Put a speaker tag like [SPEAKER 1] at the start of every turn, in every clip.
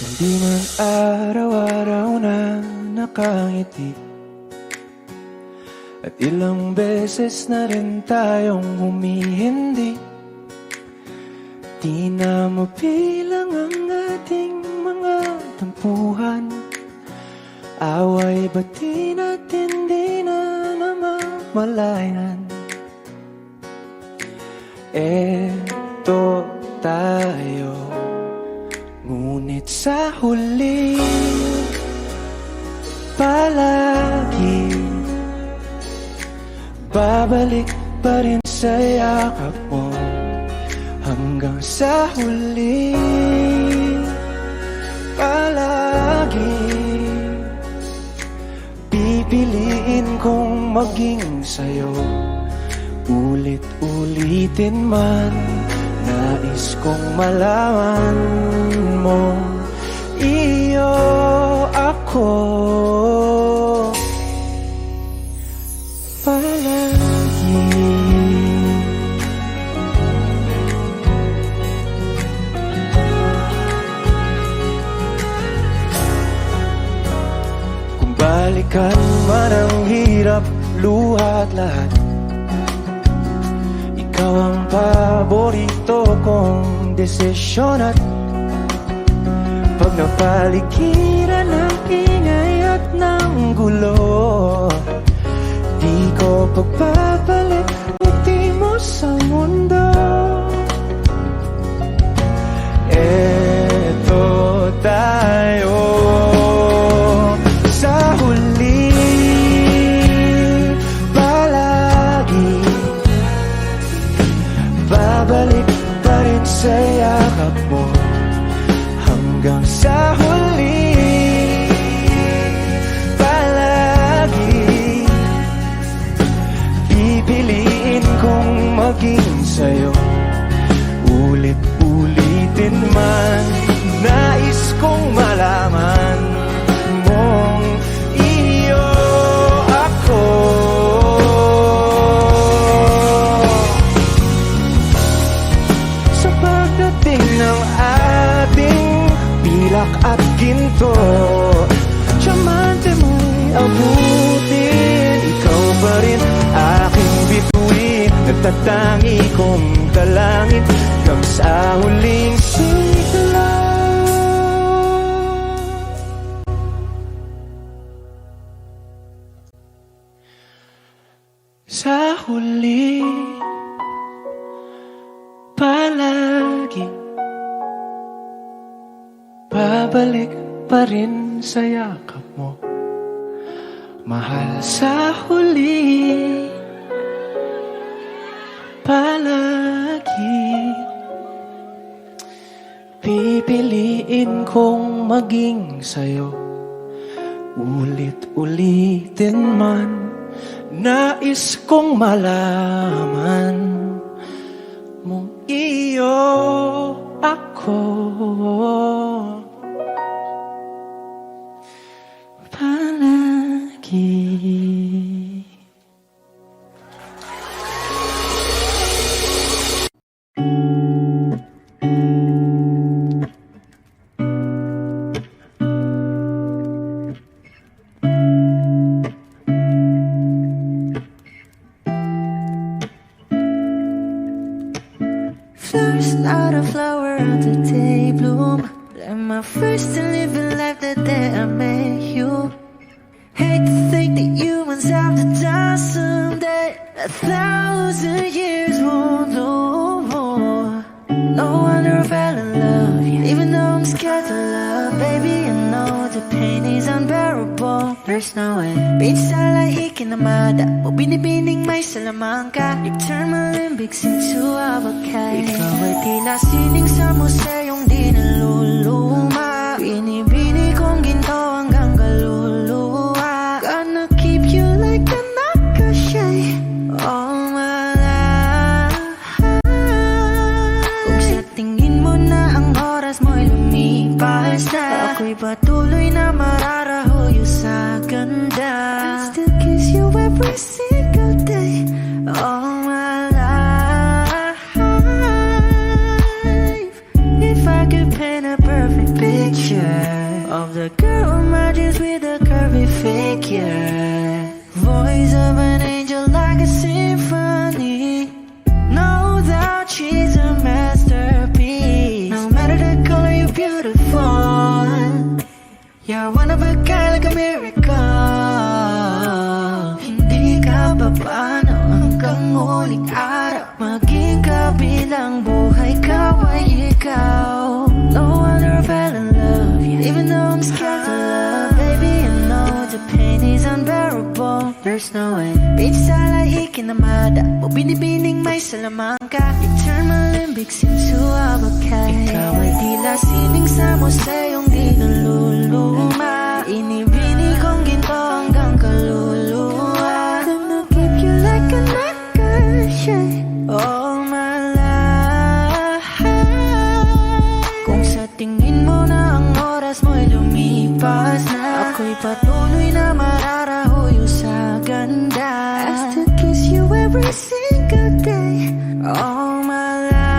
[SPEAKER 1] Hindi man araw-araw na nakangiti, at ilang beses na rin tayong humihindi. Di na mabilang ang ating mga tampuhan. Away ba't di natin di na namamalayan? Eto tayo, ngunit sa huli palagi babalik pa rin sa yakap mo. Hanggang sa huli palagi pipiliin kong maging sa'yo. Ulit-ulitin man, nais kong malaman mo, iyo ako palagi. Kung balikan man ang hirap, luha at lahat, ikaw ang paborito kong desisyon. At pag napaligiran ng ingay at ng gulo, di ko pagpapalit puti mo sa mundo. Eto tayo sa huli palagi, babalik pa rin sa yakap mo. Hanggang sa huli palagi pipiliin kong maging sa'yo. Ulit-ulitin man, nais kong malaman mong iyo ako. Sa pagdating ng ating pilak at ginto, tiyamante mo'y abutin. Ikaw pa rin aking bituin, nagtatangi kong dalangin hanggang sa huling sigla. Sa huli palagi babalik pa rin sa yakap mo, mahal. Sa huli palagi pipiliin kong maging sa'yo. Ulit-ulitin man, nais kong malaman mong iyo ako palagi.
[SPEAKER 2] Flowers, not a flower of the day bloom. But am I first to live a life the day I met you? Hate to think that humans have to die someday. 1,000 years won't know more. No wonder I fell in love, even though I'm scared to love. Baby, I know the pain is unbearable. There's no way minsan lahikin na mada o binibining may salamangka. You turn my limbics into abakay. Ikaw ay tila sining sa museyong di naluluma. Binibini kong ginto hanggang kaluluwa. Gonna keep you like a nakashay all my life. Kung sa tingin mo na ang oras mo'y lumipas na, ako'y patuloy na mararahuyo sa ganda. I still kiss you every single day all my life. If I could paint a perfect picture, picture of the girl who marches with a curvy figure. Voice of an angel like a symphony. No doubt she's a masterpiece. No matter the color, you're beautiful. You're one of a kind, like a miracle. Hindi ka pa paano hanggang uling araw. Maging kabilang buhay ka ay ikaw. No wonder I fell in love, yeah. Even though I'm scared to love. Baby, I know the pain is unbearable. There's no way. Bitch, salay ikinamada. O binibining may salamangka. You turn my limbics into abakay. Ikaw ay tila sining sa museyong di naluluma. Inibini kong ginto hanggang kaluluwa. Gonna keep you like a necklace, yeah. All my life. Kung sa tingin mo na ang oras mo'y lumipas na, ako'y patuloy na mararahuyo sa ganda. I still kiss you every single day. All my life.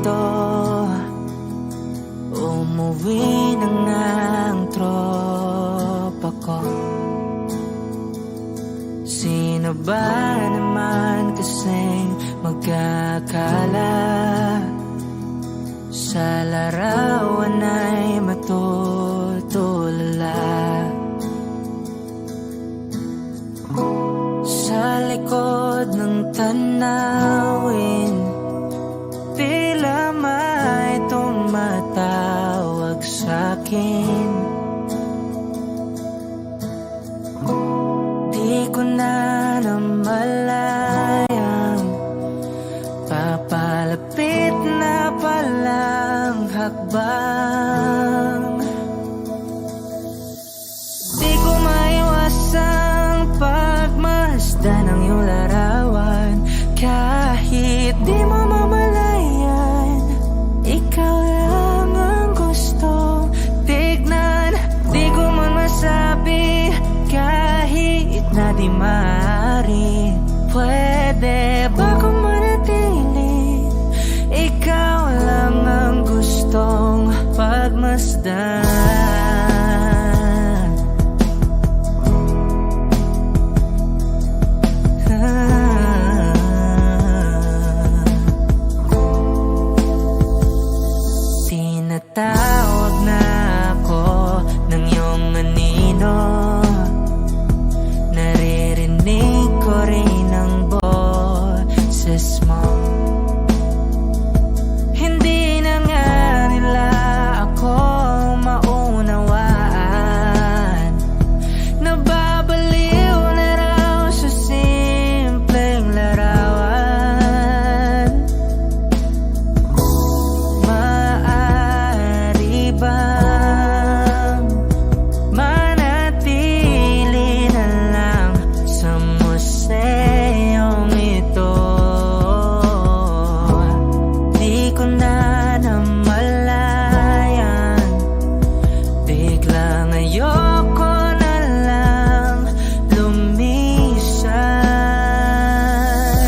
[SPEAKER 3] ito, umuwi na nga ang tropa ko. Sino ba naman kasing magkakala sa larawan ay matutulala? Sa likod ng tanawin, tila may tumatawag sa'kin. Di ko na namalayang papalapit na palang hakbang. Di ko maiwasang pagmasdan ng iyong larawan. Kahit di mo mamalayan, ikaw lang ang gustong tignan. Di ko man masabi kahit na di maaari. Pwede ba kung manatili? Ikaw lang ang gustong pagmasdan. Tinatawag na ako ng iyong anino. Naririnig ko rin ang boses mo. Hindi na nga nila ako maunawaan. Nababaliw na raw sa simpleng larawan. Maaari bang manatili na lang sa museyong ito? Di ko na namalayan, biglang ayoko na lang lumisan.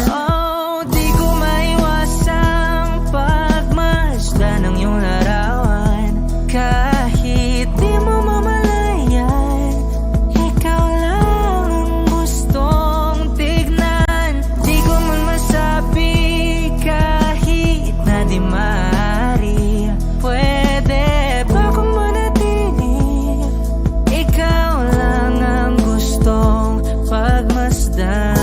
[SPEAKER 3] Oh, di ko maiwasang pagmasdan ng iyong larawan. Kahit di mo mamalayan, ikaw lang ang gustong tignan. Di ko man masabi kahit na di maaari. Pwede ba kung manatili? Ikaw lang ang gustong pagmasdan.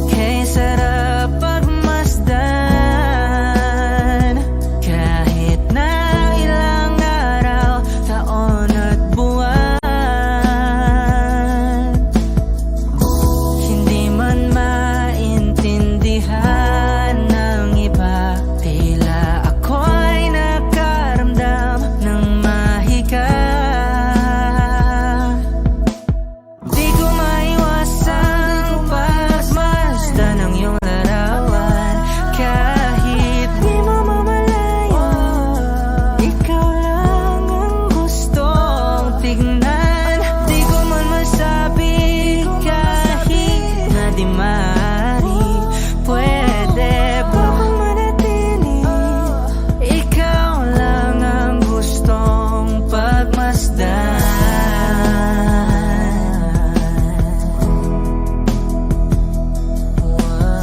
[SPEAKER 3] Kay sarap pagmasdan, kahit na ilang araw, taon at buwan. Hindi man maintindihan ng iba, tila ako'y nakaramdam ng mahika. Di ko maiwasang pagmasdan ng iyong larawan. Kahit di mo mamalayan, ikaw lang ang gustong tignan. Di ko man masabi kahit na di maaari. Pwede ba kung manatili? Ikaw lang ang gustong pagmasdan.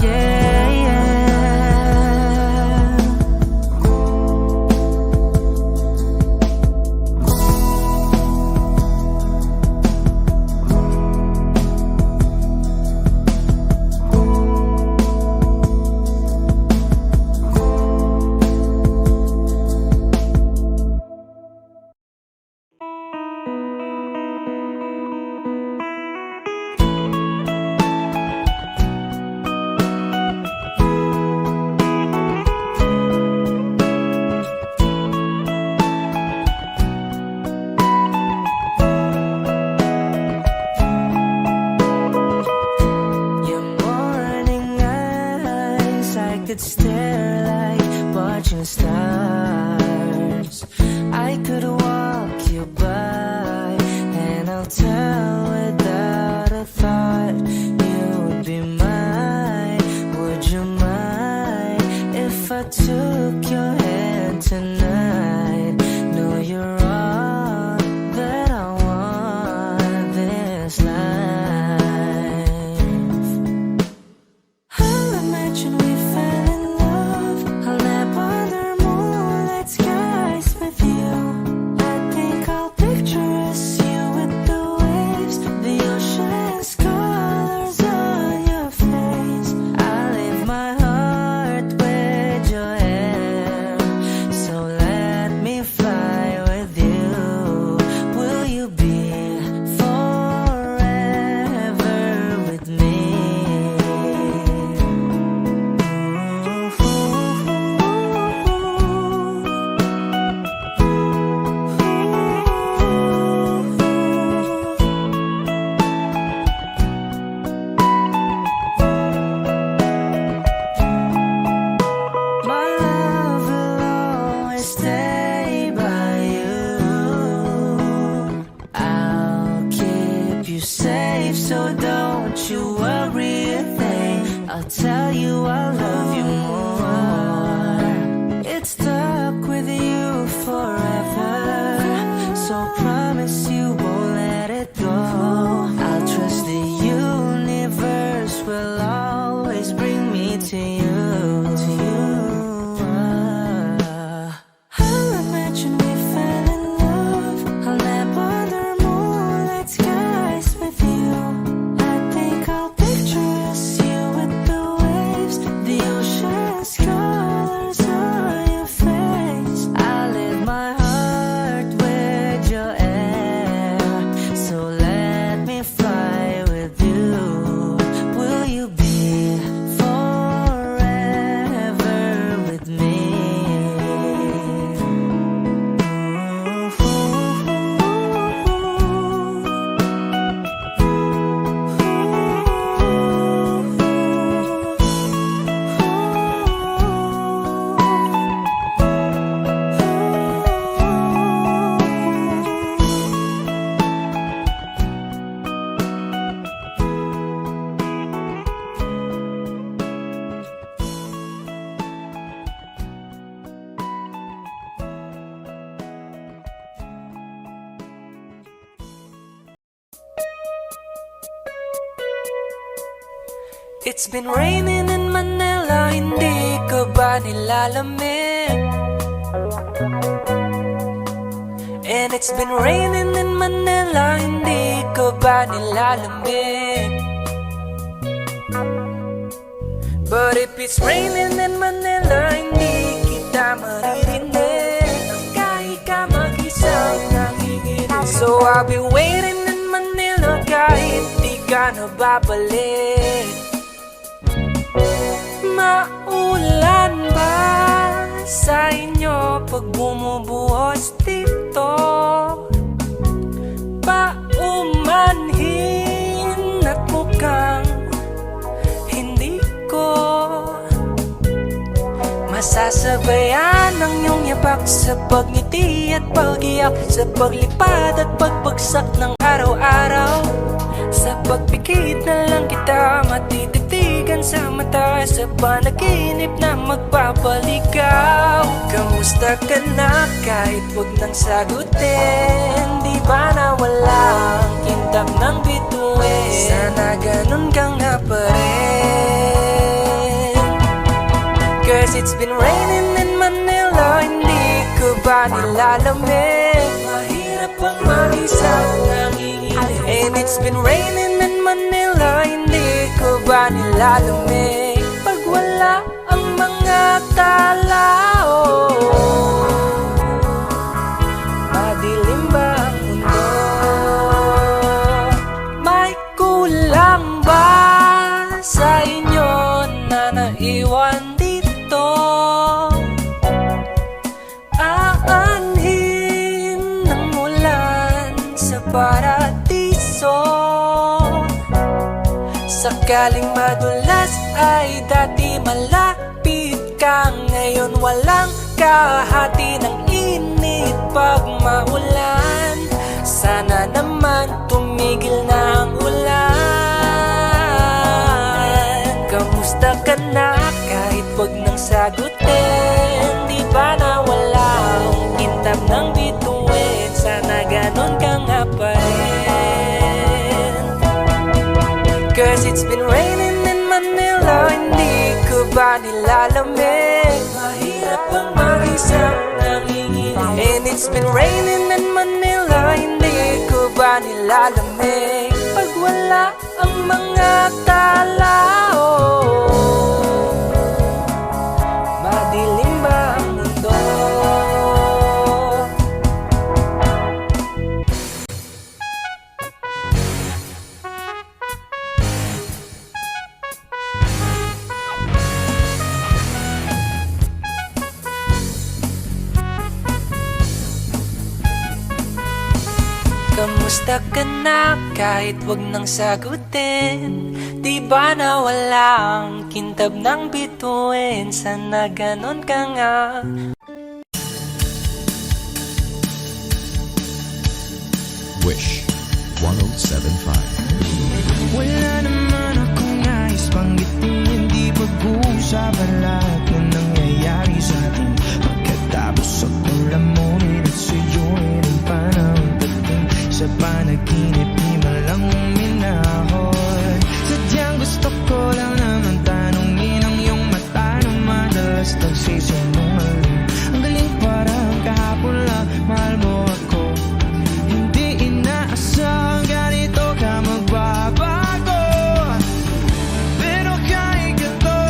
[SPEAKER 3] Yeah, yeah. Your morning eyes, I could stare like watching stars. It's been raining in Manila, hindi ka ba nilalamig? And it's been raining in Manila, hindi ka ba nilalamig? But if it's raining in Manila, hindi kita maririnig. Kahit ka mag-isang nanginginig. So I'll be waiting in Manila kahit di ka na babalik. Maulan ba sa inyo pag bumubuhos dito? Paumanhin at mukhang hindi ko masasabayan ang iyong yapak sa pagngiti at pag-iyak, sa paglipad at pagbagsak ng araw-araw. Sa pagpikit na lang kita matititigan sa mata, sa panaginip na magpapaligaw. Kamusta ka na kahit huwag nang sagutin? Di ba na walang kintab ng bituin? Sana ganun ka nga pa rin. Cause it's been raining in Manila, hindi ko ba nilalamig? Mahirap ang mag-isang nanginginig. And it's been raining in Manila, hindi ko ba nilalamig? Pag wala ang mga tao, madilim ba ang mundo? May kulang ba sa inyo na naiwan dito? Aanhin ng ulan sa paradiso. Sakaling madulas ay dati malapit ka, ngayon walang kahati ng init pag maulan. Sana naman tumigil na ang ulan. Kamusta ka na kahit wag nang sagutin? Di ba na walang kintab ng bituin? Sana ganon ka nga pa rin. Cause it's been raining in Manila, hindi ko ba nilalamig? Mahirap ang mag-isang nanginginig. And it's been raining in Manila, hindi ko ba nilalamig? Pag wala ang mga tao, madilim ba ang mundo? Kamusta ka na kahit wag nang sagutin? Di ba na walang kintab ng bituin? Sana ganon ka nga.
[SPEAKER 4] Wish 1075.
[SPEAKER 1] Wala naman akong nais banggitin, hindi pag-uusapan lahat ng nangyayari sa atin. Pagkatapos ako lamunin at suyuin ang panahon dating sa panaginip, di malang uminahon. Sadyang gusto ko lang naman tanungin ang iyong mata na madalas nagsisinungaling. Ang galing parang kahapon lang, mahal mo ako. Hindi inaasang ganito ka magbabago. Pero kahit ganito,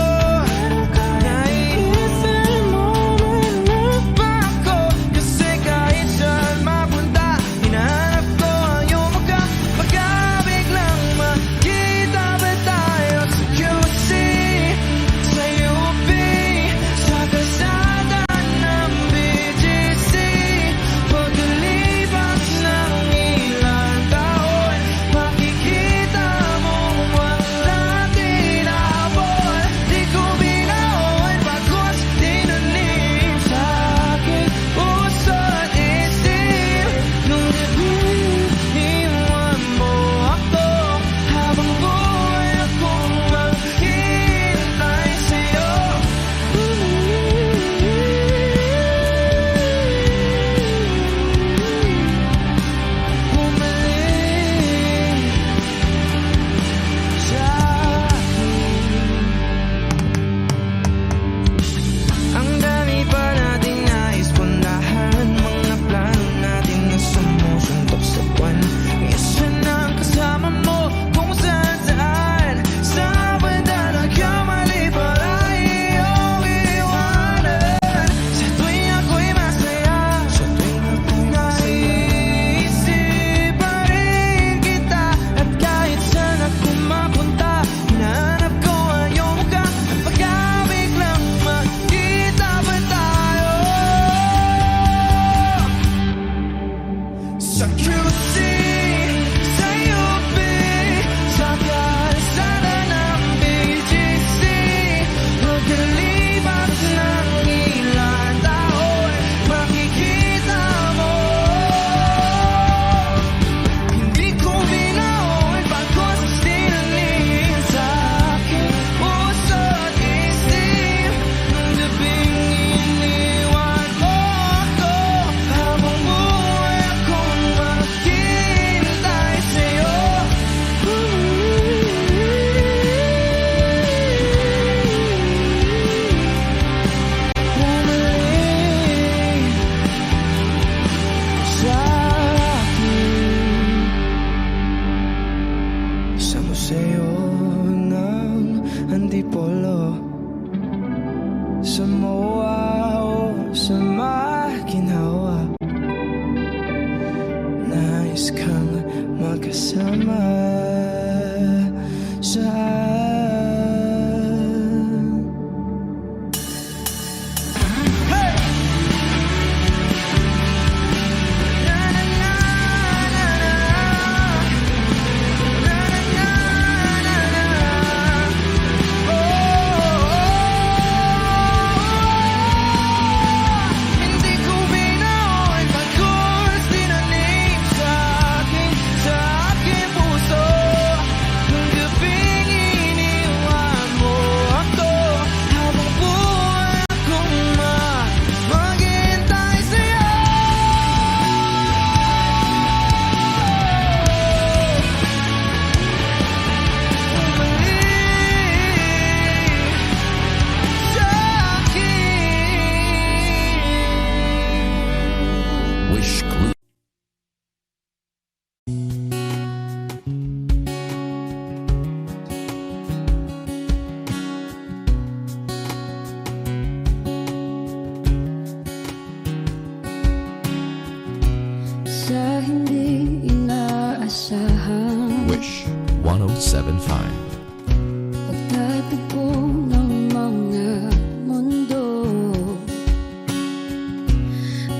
[SPEAKER 1] sama saan. Hindi ko binuhay pagkulas tinanim sa aking puso. Nung gabing iniwan mo ako, habang buhay akong maghihintay sa'yo.
[SPEAKER 4] Wish Clue.
[SPEAKER 2] Sa hindi inaasahan
[SPEAKER 4] Wish 1075.
[SPEAKER 2] pagtatagpo ng mga mundo,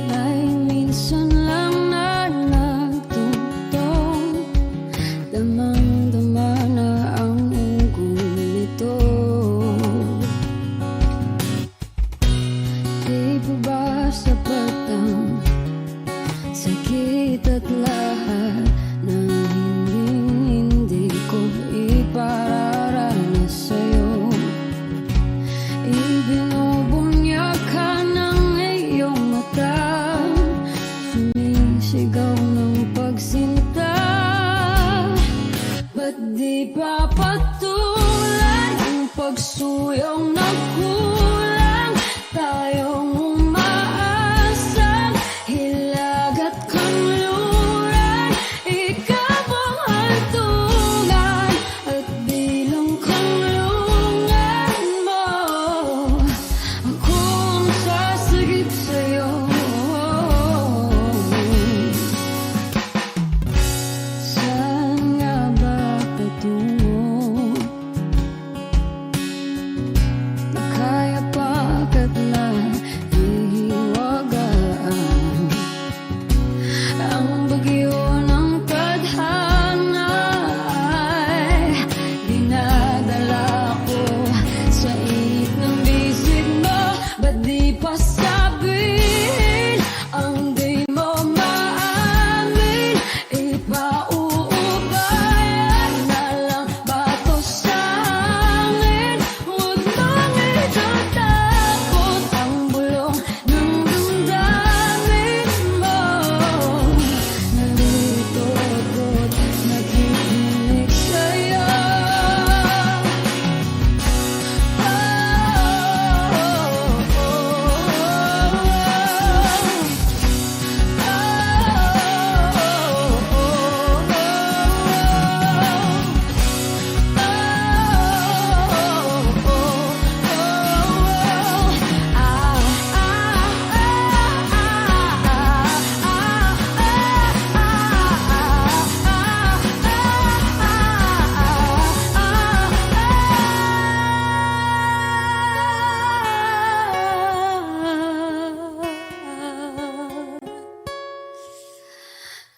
[SPEAKER 2] may minsan lang na nagtutong, damang-dama na ang unggoy nito. Di ba ba sapat ang sakit at lahat ng hindi ko ipararanas sa'yo? Ibinubunyag ka ng iyong mata, sumisigaw ng pagsinta. Ba't di pa patulan ang pagsuyong nagkulang? Tayong umaasang hilag at kanluran, ikaw ang hantungan at bilang kanlungan mo. Akong sasagip sa'yo. Saan nga ba patungo? Kaya pagkat nahihiwagaan ang bagyo ng tadhana ay dinadala ko sa init ng bisig mo. Ba't di pa sabihin ang di mo maamin? Ipauubayan na lang ba to sa hangin? Huwag mong itatakot ang bulong ng damdamin mo. Narito ako't nakikinig sa'yo.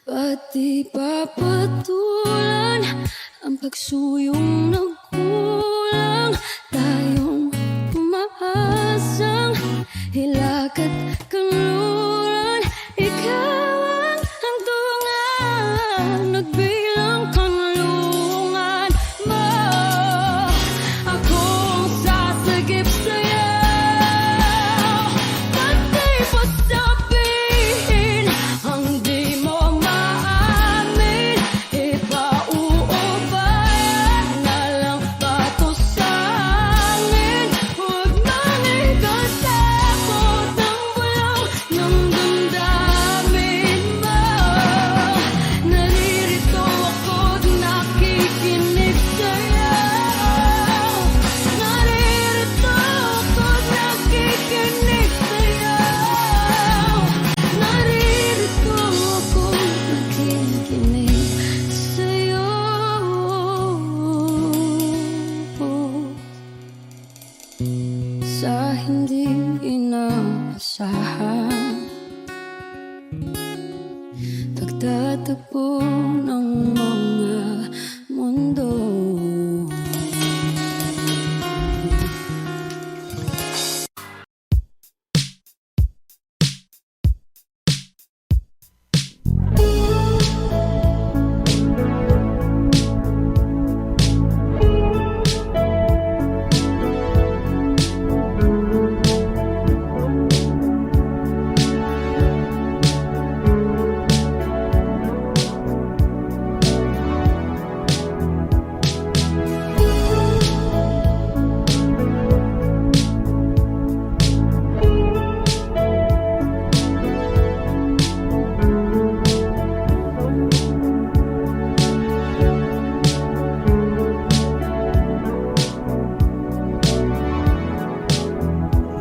[SPEAKER 2] Ba't di pa patulan ang pagsuyong nagkulang? Tayong umaasang hilag at kanluran, ikaw ang hantungan at bilang kanlungan mo. Akong sasagip sa'yo. Ba't di pa sabihin ang di mo maamin? Ipauubayan na lang
[SPEAKER 5] Pagtatagpo ng mga mundo.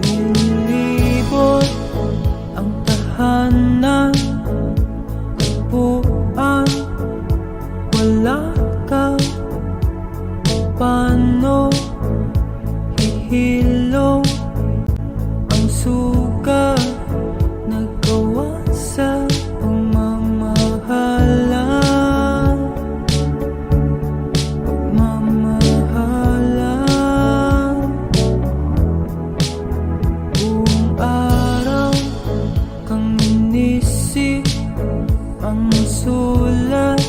[SPEAKER 1] Nilibot ang tahanan, buwan, wala ka. Paano hihilom ang suga, nagawa sa pagmamahalan, pagmamahalan. Buong araw kang inisip, ang sulat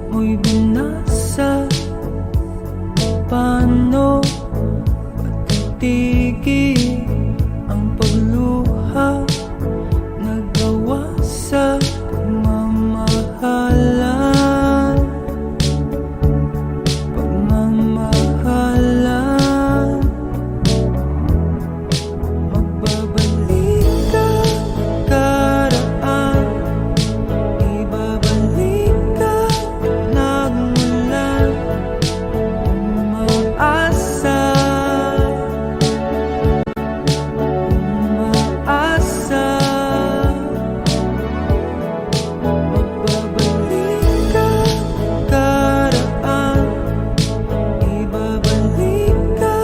[SPEAKER 1] mo'y binasa. Paano matitigil ang pagluha, nagawa sa pagmamahalan, pagmamahalan. Magbabalik ka karaan, ibabalik ka nagmula. Umaasa, umaasa. Magbabalik ka karaan, ibabalik ka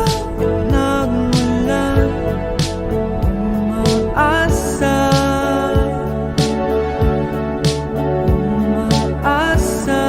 [SPEAKER 1] nagmula. Umaasa, umaasa.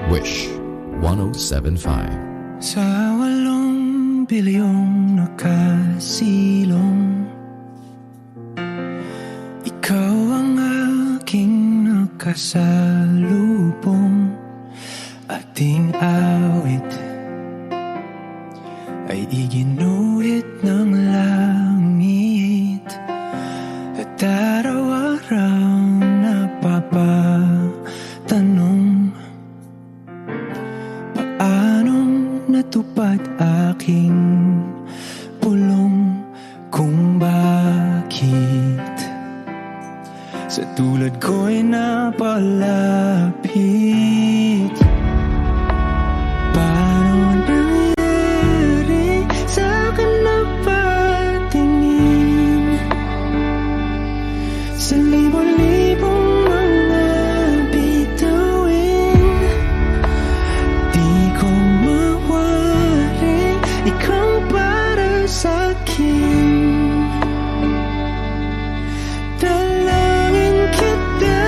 [SPEAKER 4] Wish 1075.
[SPEAKER 1] Sa 8 bilyong nakasilong, ikaw ang aking nakasalubong. Ating awit ay iginuhit ng langit, at araw-araw napapatanong, paanong natupad aking pulong, kung bakit sa tulad ko'y napalapit. Paano nangyari sa akin napatingin sa libo-libong mga bituin? Di ko mawari, ikaw para sa'kin. Dalangin kita,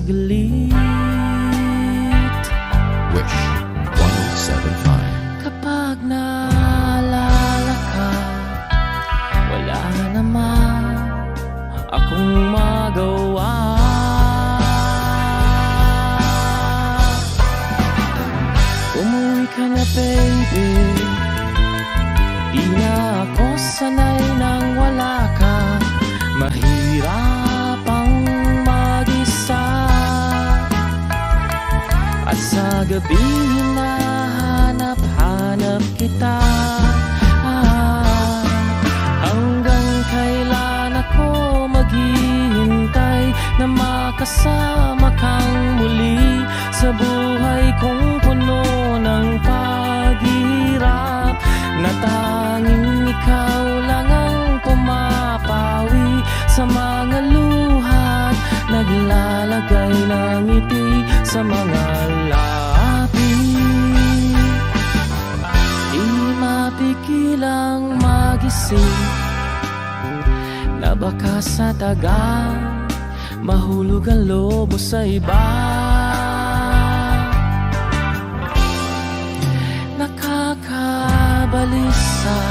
[SPEAKER 1] saglit.
[SPEAKER 4] Wish 1075.
[SPEAKER 1] Kapag naalala ka, wala naman akong magawa. Umuwi ka na baby, di na ako sanay nang wala ka. Mahirap ang mag-isa, at sa gabi hinahanap-hanap kita. Hanggang kailan ako maghihintay na makasama kang muli sa buhay kong puno ng paghihirap, na tanging ikaw lang ang pumapawi sa mga luhat, naglalagay ng ngiti sa mga labi. Di mapigilang magising na baka sa tagal mahulog ang lobo sa iba. Nakakabalisa,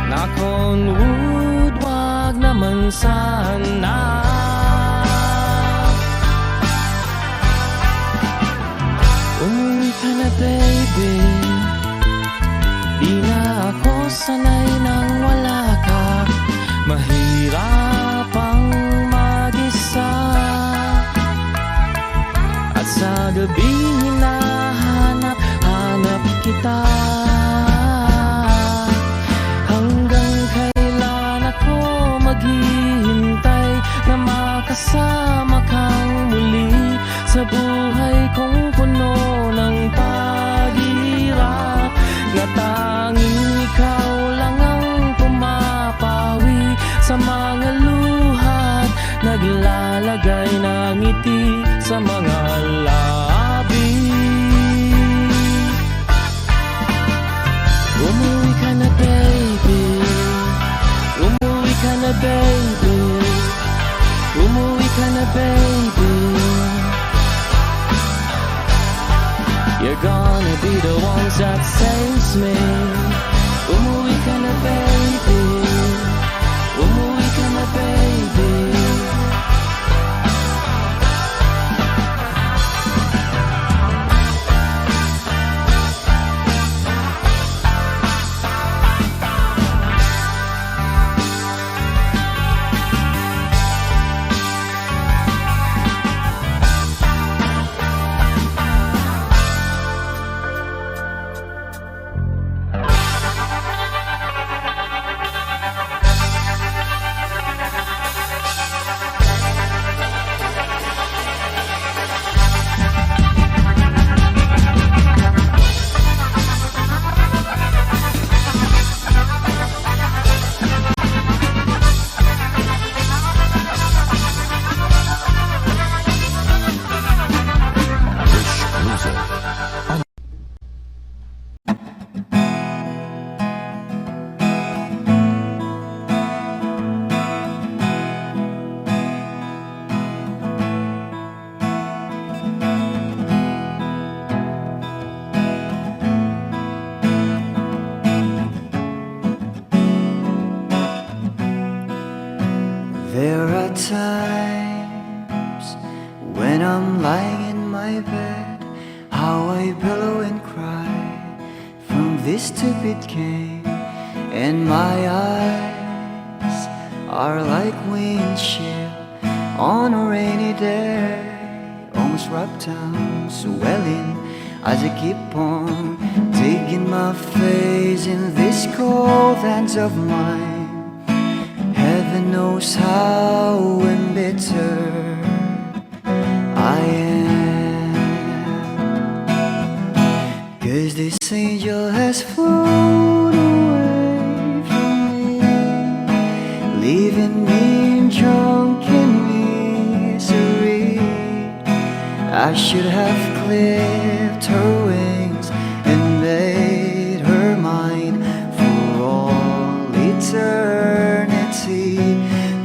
[SPEAKER 1] knock on wood, wag naman sana. Umuwi ka na baby, di na ako sanay nang wala ka. Mahirap ang mag-isa, at sa gabi hinahanap-hanap kita. Hanggang kailan ako maghihintay na makasama kang muli sa buhay kong puno ng paghihirap, na tanging ikaw lang ang pumapawi sa mga luhat, naglalagay ng ngiti sa mga labi. Umuwi ka na baby, umuwi ka na baby, umuwi ka na baby. You're gonna be the ones that saves me. Umuwi ka na baby, umuwi ka na baby.
[SPEAKER 6] There are times when I'm lying in my bed, how I billow and cry from this stupid game, and my eyes are like windshield on a rainy day, almost rubbed down, swelling as I keep on digging my face in these cold hands of mine. Heaven knows how embittered I am, 'cause this angel has flown away from me, leaving me in drunken misery. I should have clipped her wings and made her mine for all eternity.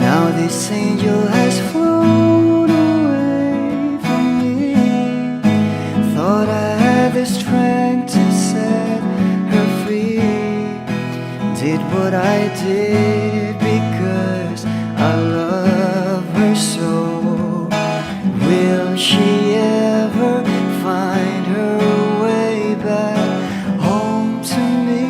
[SPEAKER 6] Now this angel has flown away did because I love her so. Will she ever find her way back home to me?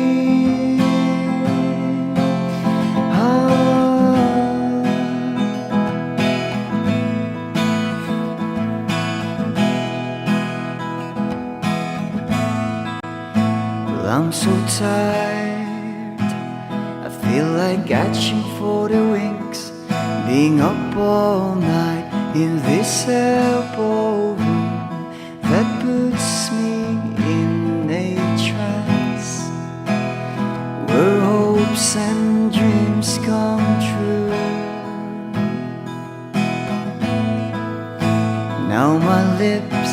[SPEAKER 6] Well, I'm so tired, I feel like catching for the winks, being up all night in this elbow room that puts me in a trance, where hopes and dreams come true. Now my lips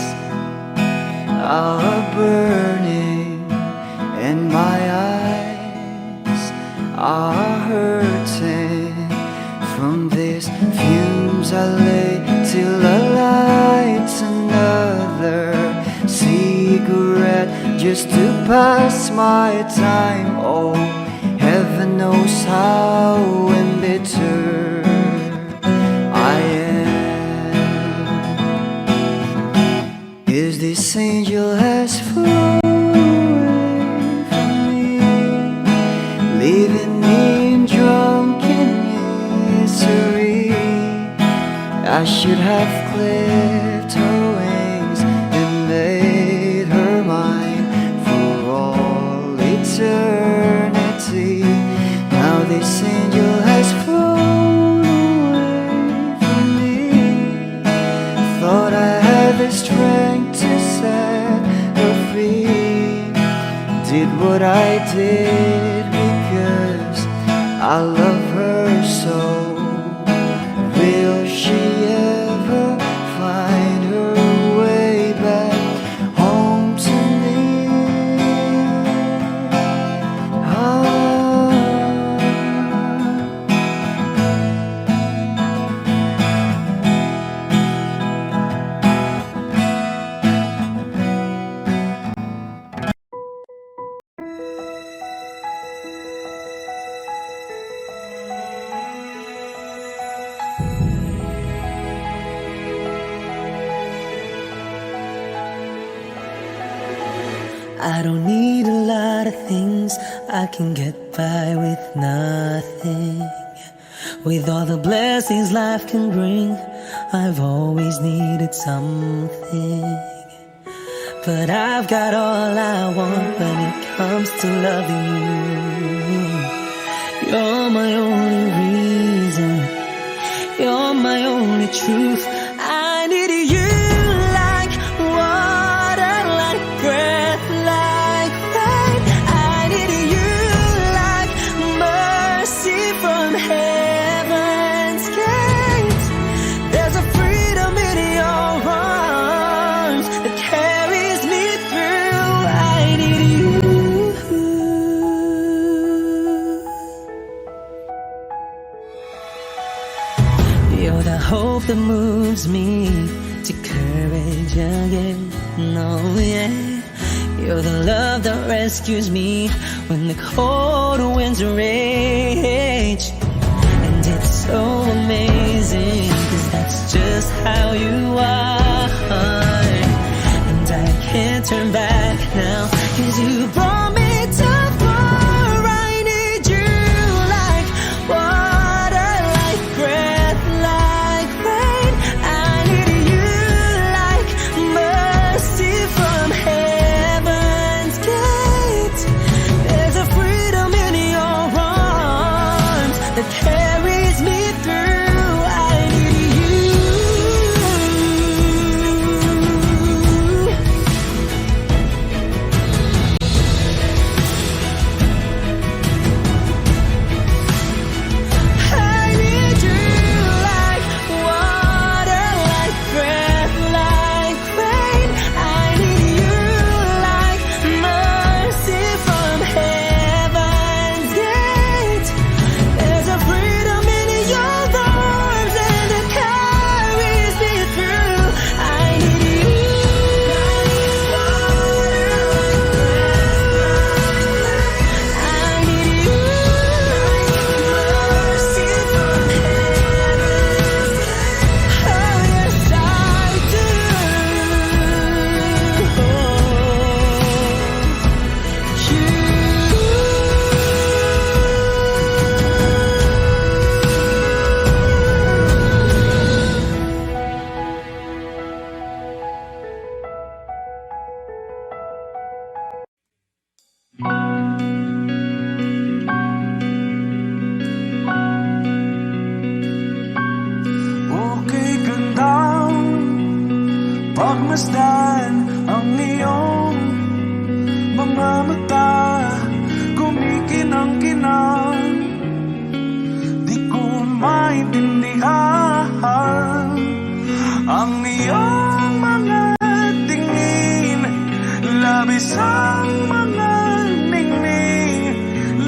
[SPEAKER 6] are burning and my eyes are hurting from these fumes I lay till I light another cigarette just to pass my time. Oh, heaven knows how embittered I am. Is this angel has flown away from me, leaving me in drunken misery? I should have clipped her wings and made her mine for all eternity. Now this angel has flown away from me. Thought I had the strength to set her free. Did what I did because I love her so. Will she ever find her way back home to me?
[SPEAKER 3] I don't need a lot of things, I can get by with nothing. With all the blessings life can bring, I've always needed something. But I've got all I want when it comes to loving you. You're my only reason, you're my only truth. I need you like water, like breath, like rain. I need you like mercy from heaven's gate. There's a freedom in your arms that carries me through. I need you. You're the hope that moves me to courage again. No, yeah. You're the love that rescues me when the cold winds rage. And it's so amazing, 'cause that's just how you are. And I can't turn back now, 'cause you brought me too far. I need you like water, like breath, like rain. I need you like mercy from heaven's gate. There's a freedom in your arms that carries me through. I need you.
[SPEAKER 1] pagmasdan ang iyong mga mata, kumikinang-kinang. Di ko maintindihan ang iyong mga tingin, labis ang mga ningning.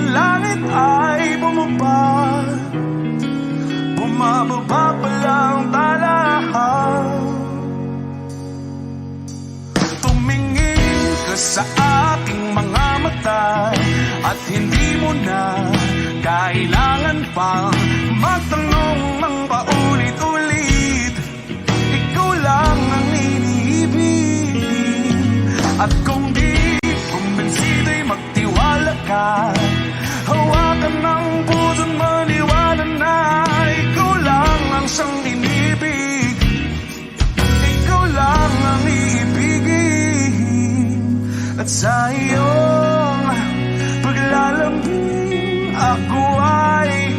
[SPEAKER 1] Langit ay bumaba, bumababa pa lang tala. Tumingin ka sa aking mga mata at hindi mo na kailangan pang magtanong ng paulit-ulit. Ikaw lang ang iniibig, at kung di kumbinsido'y magtiwala ka. Hawakan ng puso't maniwala na ikaw lang ang siyang inibig. Ikaw lang ang iibigin, at sa iyong paglalambing ako ay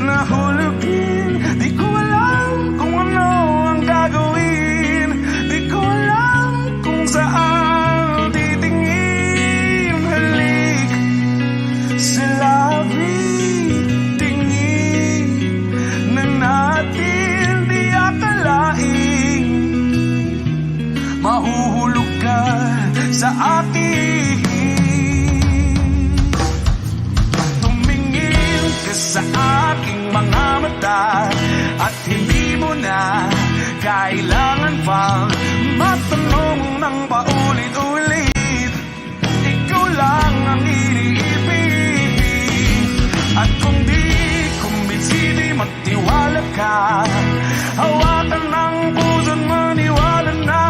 [SPEAKER 1] nahulugin. Di ko alam kung ano ang gagawin, di ko alam kung saan titingin. Halik sa labi, tingin na natin di akalain. Mahuhulog ka sa akin. Tumingin ka sa aking mga mata at hindi mo na kailangan pang matanong ng paulit-ulit. Ikaw lang ang iniibig, at kung di kumbinsido'y magtiwala ka. Hawakan ng puso't maniwala na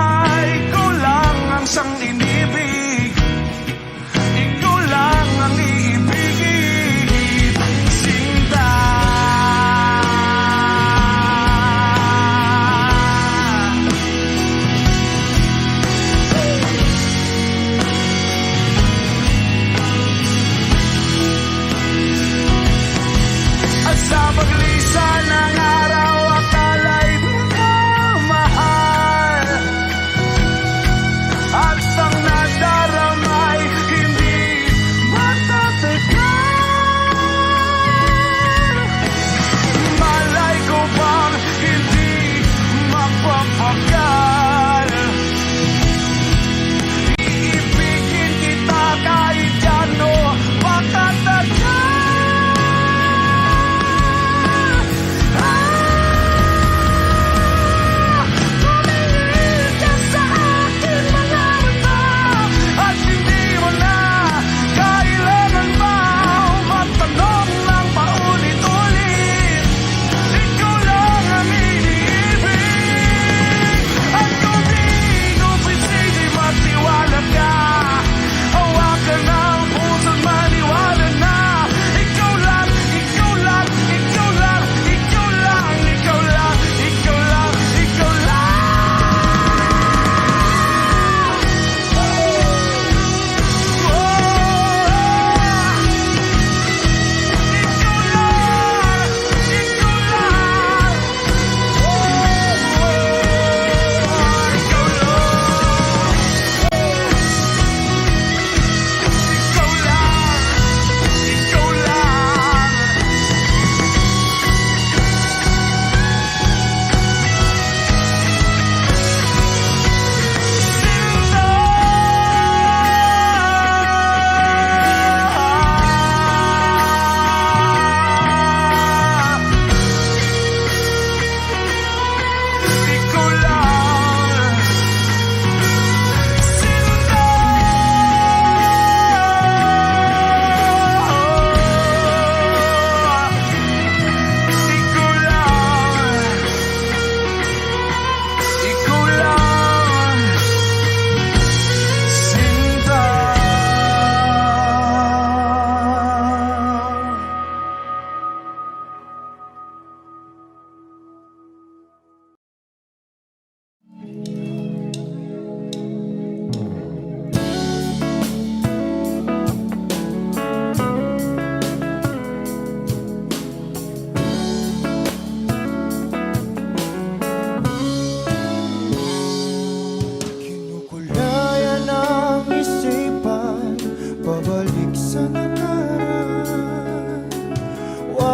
[SPEAKER 1] ikaw lang ang siyang inibig. Ikaw lang ang iibigin, Sinta.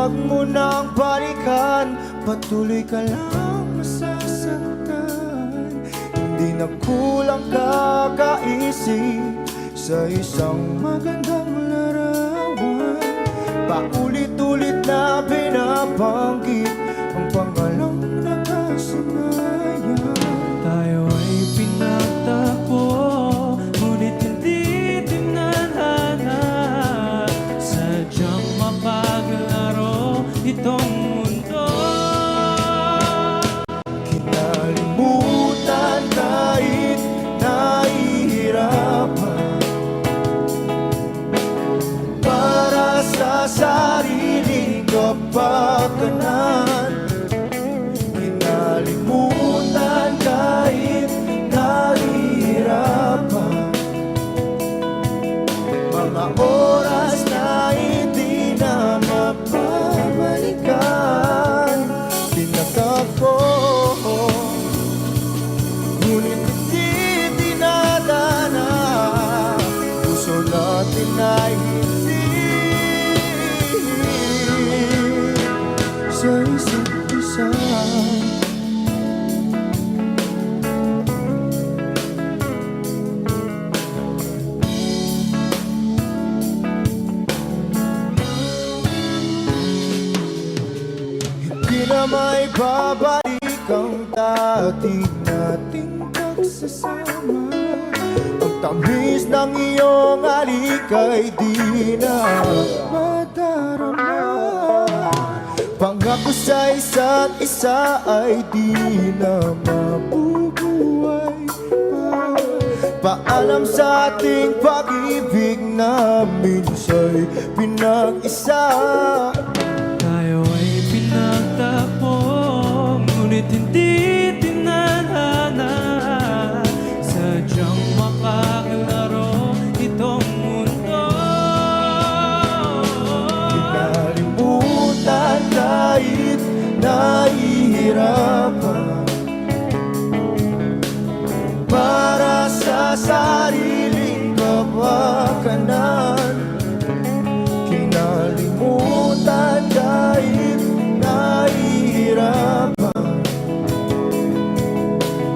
[SPEAKER 1] Huwag mo nang balikan, patuloy ka lang masasaktan. Hindi na kulang kakaisip sa isang magandang larawan. Paulit-ulit na binabanggit ang pangalang nakasanayan. Tayo ay pinagtagpo, ngunit hindi tinadhana. Sadyang mapaglaro itong mundo. Kinalimutan kahit nahihirapan, para sa sariling kapakanan. Kinalimutan kahit nahihirapan, mga oras na hindi na mapabalikan. Pinagtagpo, ngunit hindi dinadana. Puso natin ay hindi sa isa't isa. Hindi na may babalik ang dati nating pagsasama. Ang tamis ng iyong halik ay di na madarama. Pangako sa isa't isa ay di na mabubuhay pa. Paalam sa ating pag-ibig na minsa'y pinag-isa. Tayo ay pinagtagpo, ngunit hindi tinadhana. Sadyang makakalaro itong mundo. Kinalimutan kahit nahihirapan, para sa sariling kapakanan. Kinalimutan kahit nahihirapan,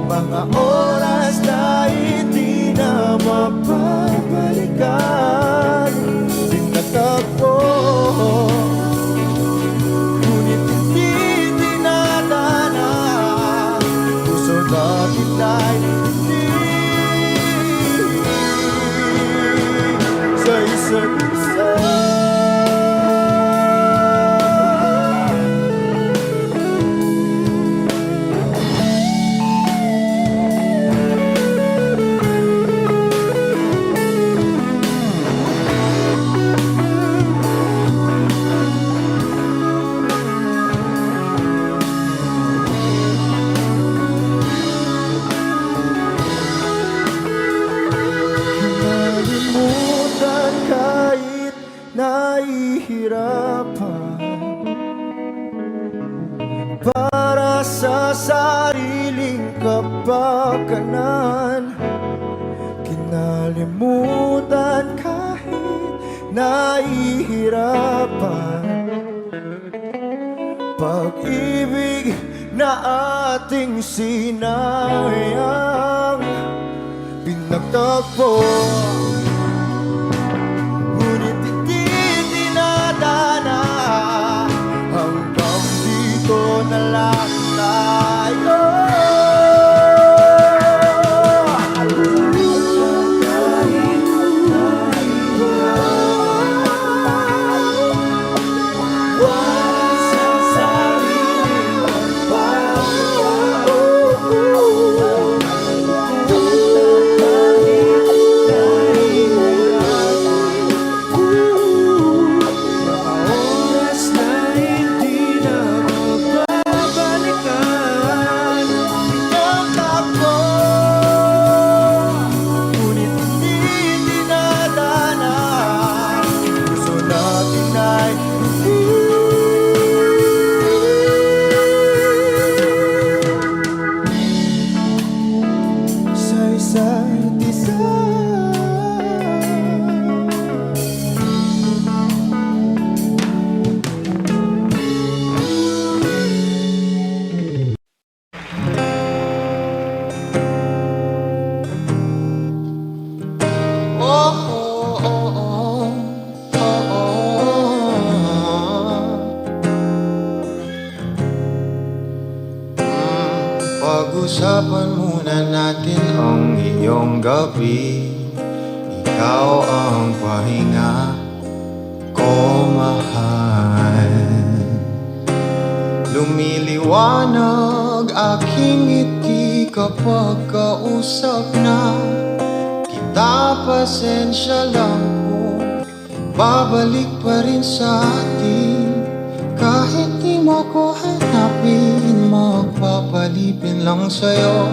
[SPEAKER 1] mga oras na hindi na mapabalikan. Pinagtagpo, ngunit hindi dinadana. Puso natin ay hindi sa isa't isa. Kinalimutan kahit nahihirapan, para sa sariling kapakanan. Kinalimutan kahit nahihirapan, pag-ibig na ating sinayang. Pinagtagpo, ngunit hindi dinadana. Hanggang dito na lang tayo.
[SPEAKER 6] Pag-usapan muna natin ang iyong gabi. Ikaw ang pahinga ko, mahal. Lumiliwanag aking ngiti kapag kausap na kita. Pasensya lang kung babalik pa rin sa atin. Kahit di mo ko hanapin, magpapalipin lang sa'yo.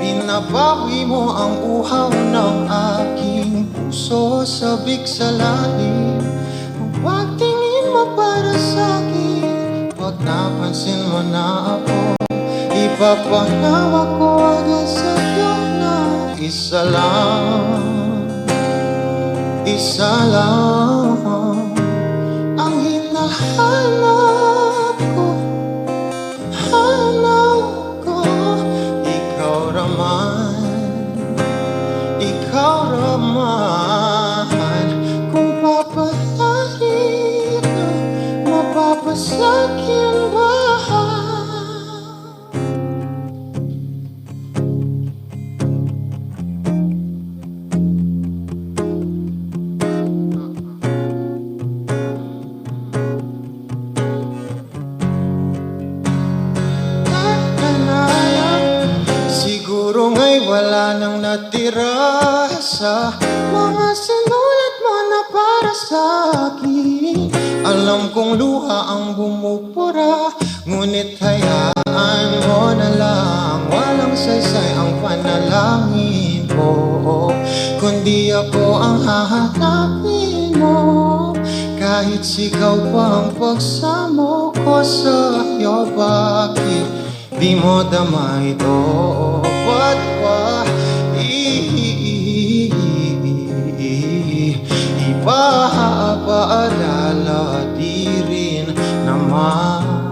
[SPEAKER 6] Pinabawi mo ang uhaw ng aking puso, sabik sa lalim. Pagtingin mo para sa'kin, pag napansin mo na ako, ipapanawa ko agad sa'yo na isa lang, isa lang ang hinahanap ko, hanap ko. Ikaw raman, kung papalarin na mapapasakin ba? Siguro nga'y wala nang natira sa mga sinulat mo na para sa'kin. Alam kong luha ang bumupura, ngunit hayaan mo na lang. Walang saysay ang panalangin ko, kundi ako ang hahanapin mo. Kahit sigaw pa ang pagsamo ko sa'yo, bakit di mo dama ito? Ba't ba ipapaalala? Di rin naman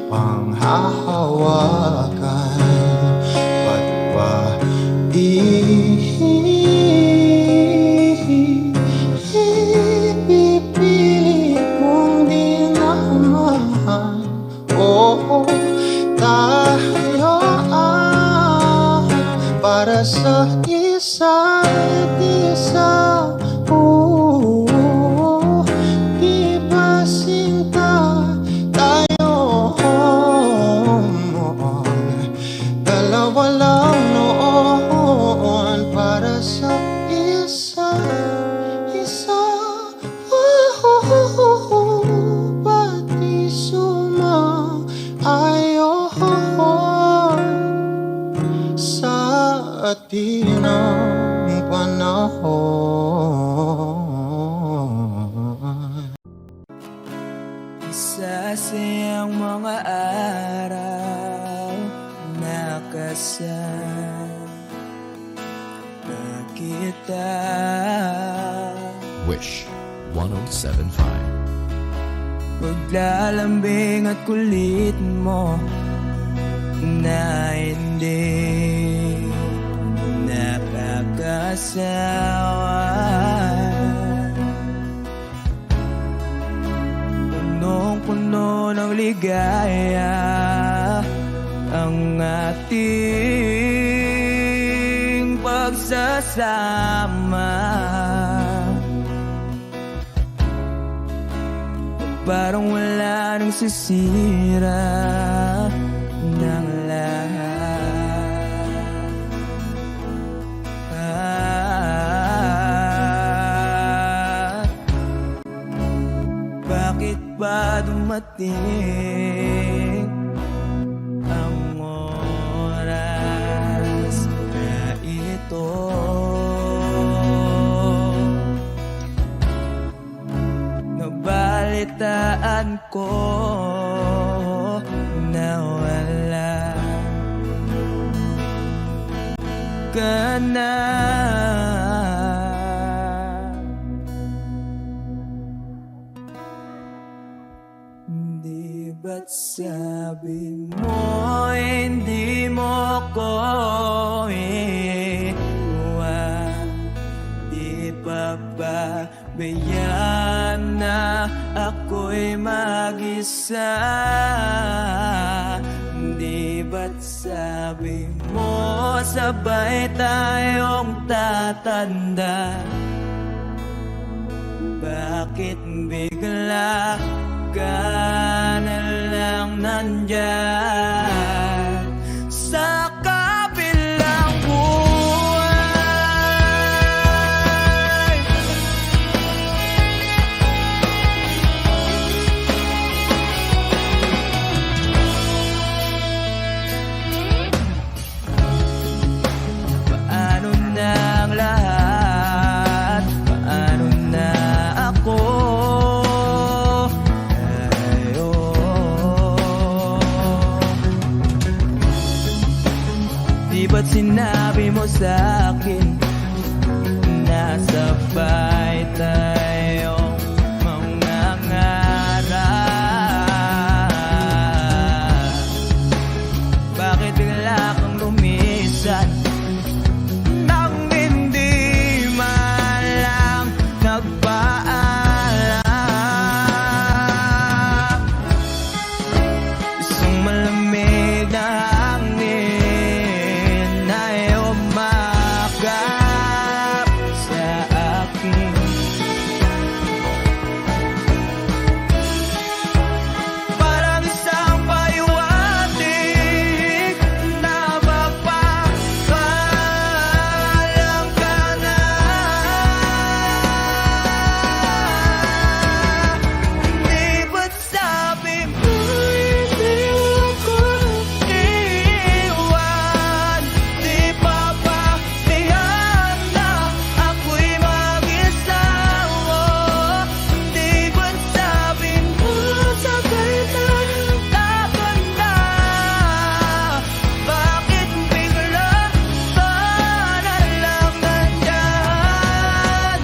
[SPEAKER 6] panghahawakan. Ba't ba ipipilit kong di naman? Oh, tayo para sa isa't isa. Di ba sinta tayo? Dalawa lang noon para sa isa't isa. Pati sumaayon sa atin ang panahon.
[SPEAKER 1] Isa siyang mga araw na kasama kita.
[SPEAKER 4] Wish 1075.
[SPEAKER 1] Paglalambing at kulit mo na hindi nakakasawa. Punong-puno ng ligaya ang ating pagsasama. Parang wala nang sisira ng lahat. Bakit ba dumating ang oras na ito? Nabalitaan ko na wala ka na. Di ba't sabi mo hindi mo ko iwan? Di pa ba bayaan na ako'y mag-isa? Di ba't sabi mo sabay tayong tatanda? Bakit bigla ka na lang nandyan sa kabilang buhay? Paano na ang lahat? Paano na ako? Di ba't sinabi mo sa'kin na sabay tayong mangangarap? Bakit bigla kang lumisan nang hindi man lang nagpaalam? Isang malamig na hangin ay umakap sa akin. Parang isang payuwating na mapapaalam ka na. Di ba't sabi mo hindi ako iiwan? Di pa ba tiyan na ako'y mag-isa mo? Di ba't sabi mo sabay tayong tatanda? Bakit bigla ka na lang nandyan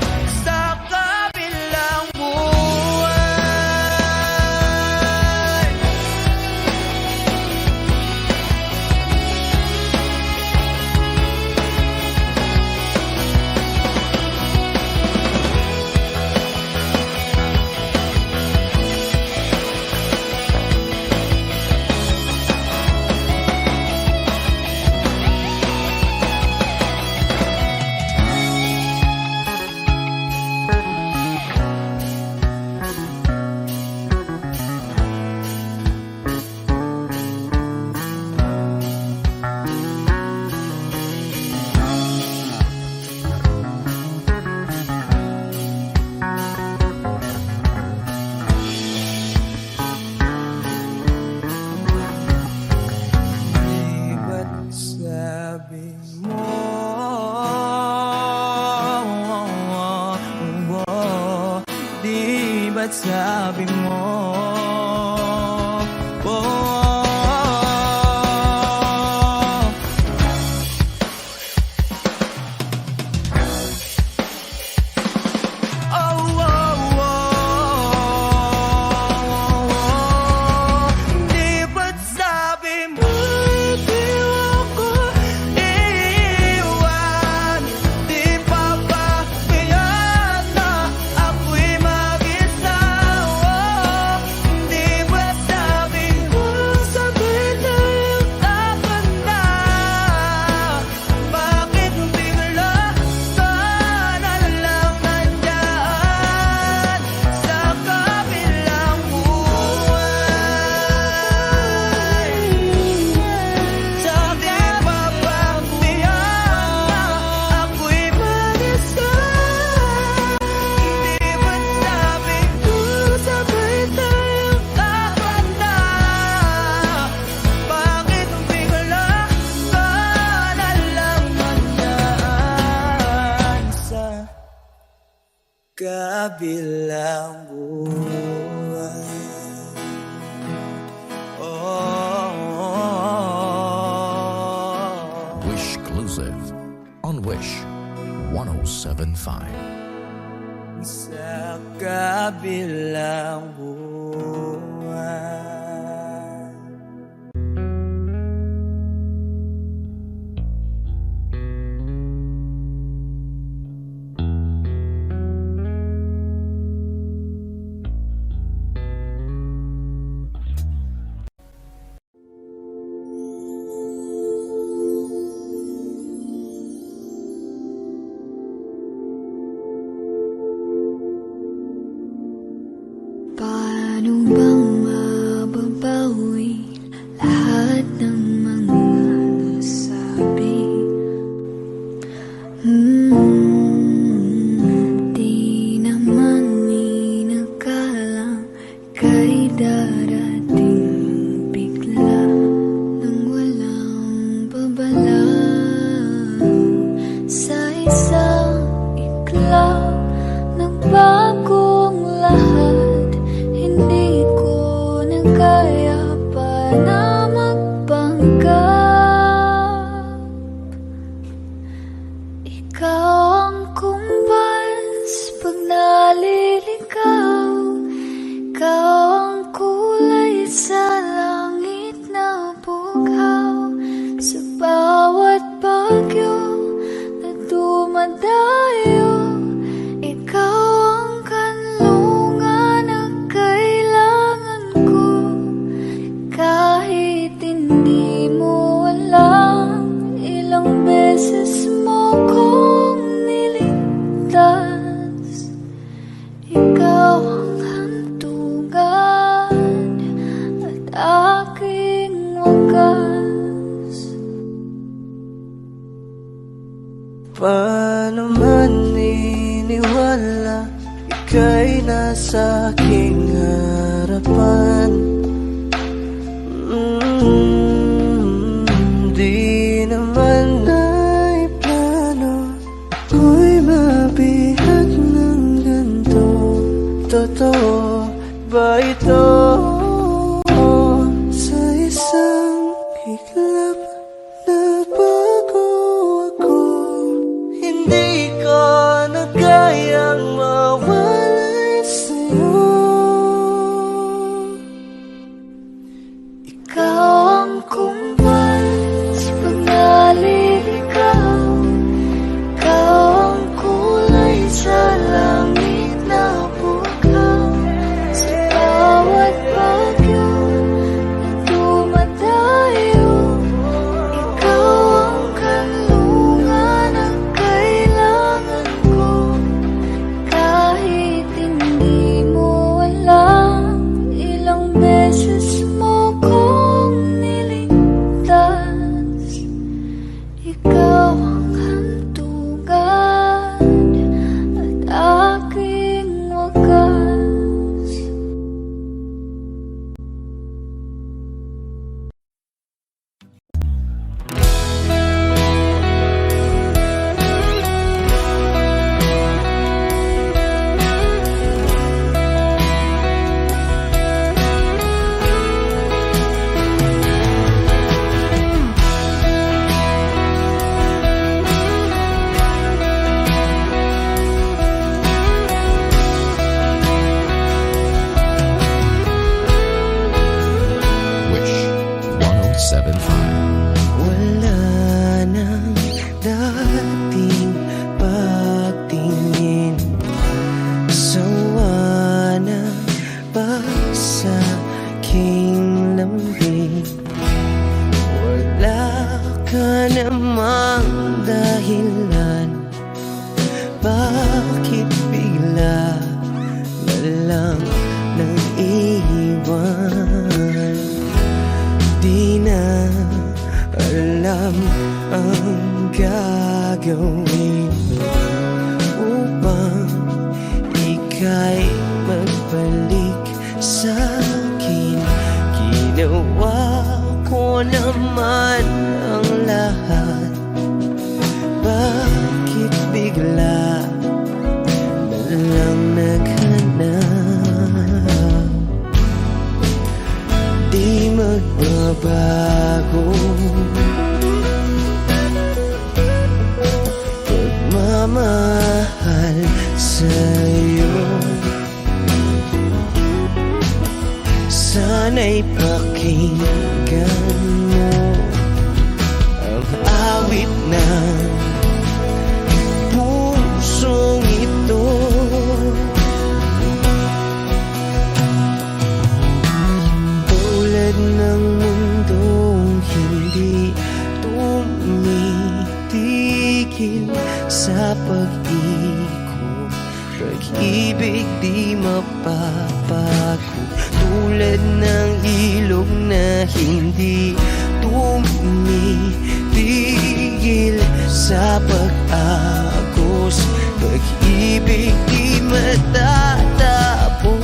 [SPEAKER 1] sa kabilang buhay? Di ba't sabi mo Di ba't sabi mo Di ba't sabi mo hindi ako iiwan? Di pa ba tiyan na ako'y mag-isa? Di ba't sabi mo sabay tayong tatanda? Bakit bigla ka na lang nandyan sa kabilang buhay? Sabi pa ba tiyan na ako'y mag-isa? Di ba't sabi ko sabay tayong tatanda? Bakit bigla ka na lang nandyan sa kabilang buhay?
[SPEAKER 4] Wish Exclusive on Wish 1075.
[SPEAKER 1] Sa kabilang buhay.
[SPEAKER 5] darating bigla nang walang babala. Sa isang iklaw nagbagong lahat. Hindi ko na kaya pa na magpanggap. Ikaw ang kumbas pag naliligaw. Ikaw ang kulay sa langit na bughaw. Sa bawat bagyo na dumadayo, ikaw ang kanlungan na kailangan ko. Kahit hindi mo alam, ilang beses mo kong niligtas. Ikaw ang hantungan at aking wagas.
[SPEAKER 3] Paano man iniwala, ika'y nasa aking harapan. Di naman ay plano, ako'y mabihat ng ganito. Totoo ba ito? Sa isang iglap nabago ako. Hindi ko na kayang mawalay sa'yo.
[SPEAKER 5] Ikaw ang kumbas pag naliligaw. Ikaw ang kulay sa langit na bughaw. Sa bawat bagyo na dumadayo, ikaw ang kanlungan na kailangan ko. Kahit hindi mo alam, ilang beses mo kong niligtas. Ikaw ang hantungan at aking wagas.
[SPEAKER 4] Wish 1075.
[SPEAKER 3] Wala nang dating pagtingin. Sawa na ba sa aking lambing? Wala ka namang dahilan. Bakit bigla na lang nang iwan? Di na alam ang gagawin upang ika'y magbalik sa'kin. Ginawa ko naman ang lahat. Bakit bigla na lang naghanap? Di magbabago pagmamahal sa'yo. Sana'y pakinggan mo ang awit ng pusong ito. Tulad ng mundong hindi tumitigil sa pag-ikot, pag-ibig di mapapago. Tulad ng ilog na hindi tumitigil sa pag-agos, pag-ibig di matatapos.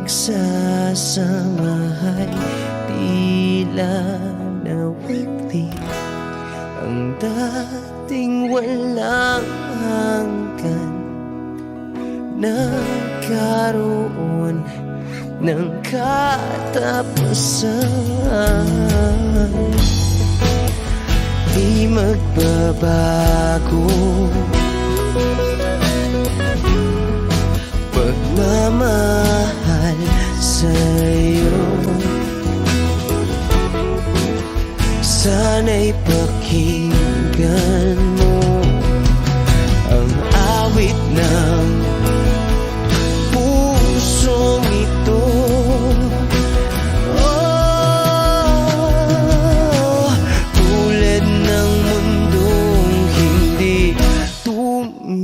[SPEAKER 1] pagsasamahay tila nawagli ang dating walang hanggan. Nagkaroon ng katapusan. Di magbabago pagmamahal sa'yo. Sana'y pakinggan mo ang awit ng pusong ito. Oh, tulad ng mundong hindi tumitigil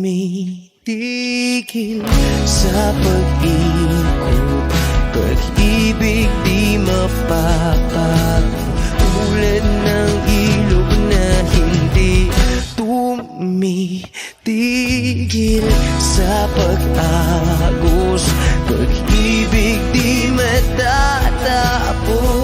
[SPEAKER 1] sa pag-ikot, pag-ibig di mapapago. Tulad ng ilog na hindi tumitigil sa pag-agos, pag-ibig di matatapos.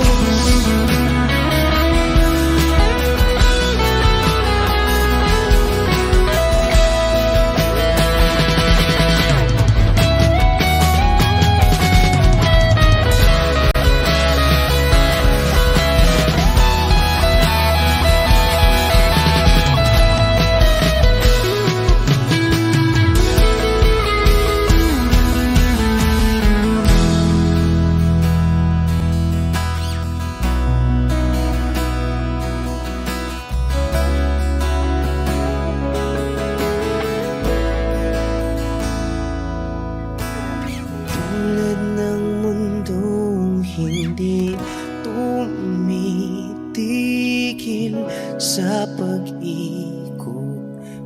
[SPEAKER 1] Tulad ng mundong hindi tumitigil sa pag-ikot,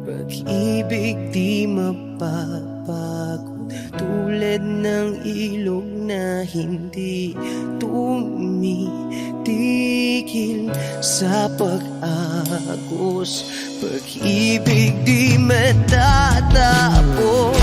[SPEAKER 1] pag-ibig di mapapagod. Tulad ng ilog na hindi tumitigil sa pag-agos, pag-ibig di matatapos.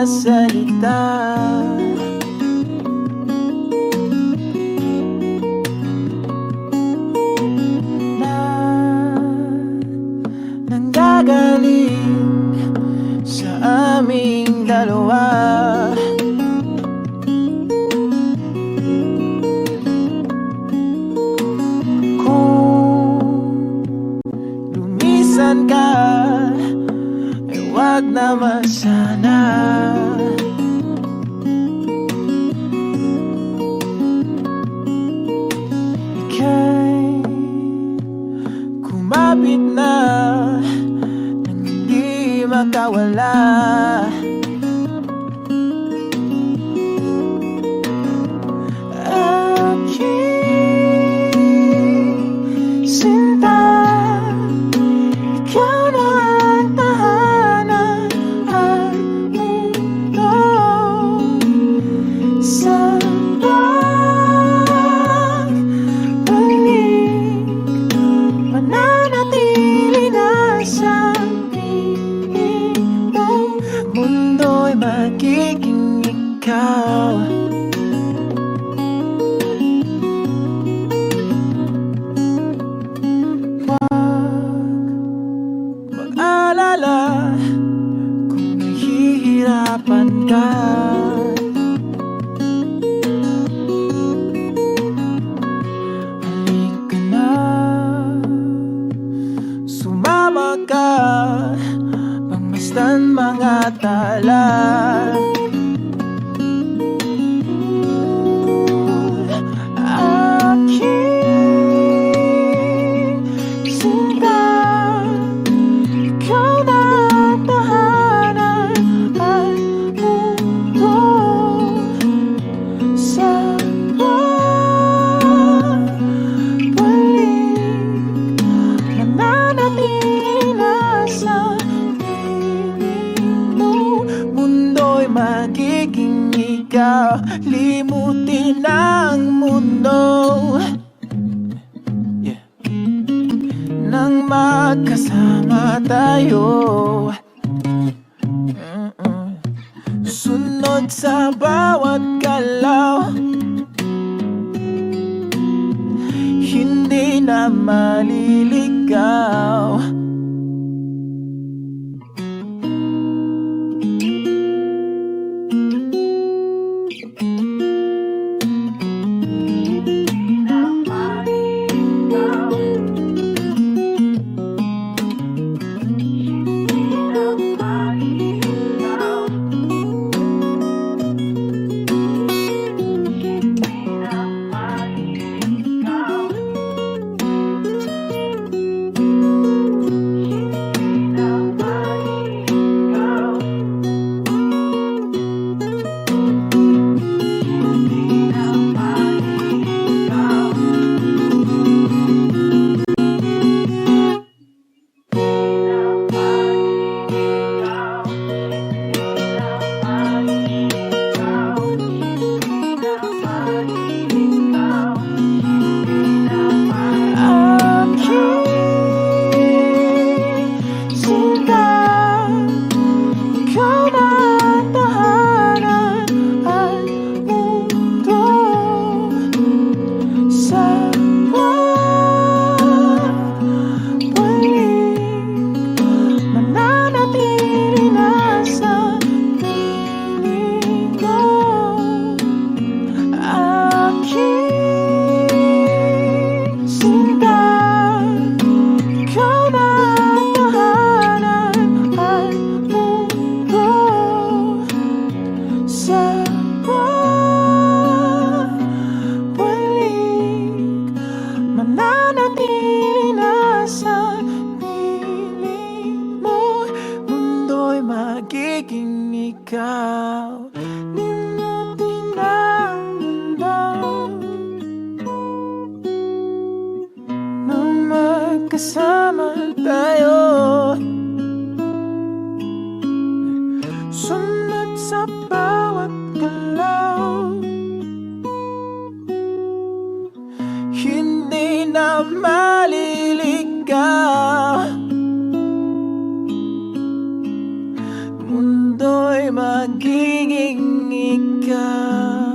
[SPEAKER 1] Salita na nanggagaling sa aming dalawa. Kung lumisan ka, ay wag naman sana. Kumapit na nang hindi makawala. Aking sinta, ikaw na ang tahanan at mundo sa mananatili na sa piling mo. Mundo'y magiging ikaw. Wag mag-alala kung nahihirapan ka. Halika na, sumama ka, pagmasdan mga tala. Aking sinta, ikaw na tahanan at mundo sa pagbalik. Mananatili na sa piling mo, mundo'y magiging ikaw. Limutin ang mundo nang magkasama tayo. Sunod sa bawat galaw, hindi na maliligaw. Magiging ikaw, limutin ang mundo nang magkasama tayo. Sunod sa bawat galaw, hindi na maliligaw. Mundo'y magiging ikaw.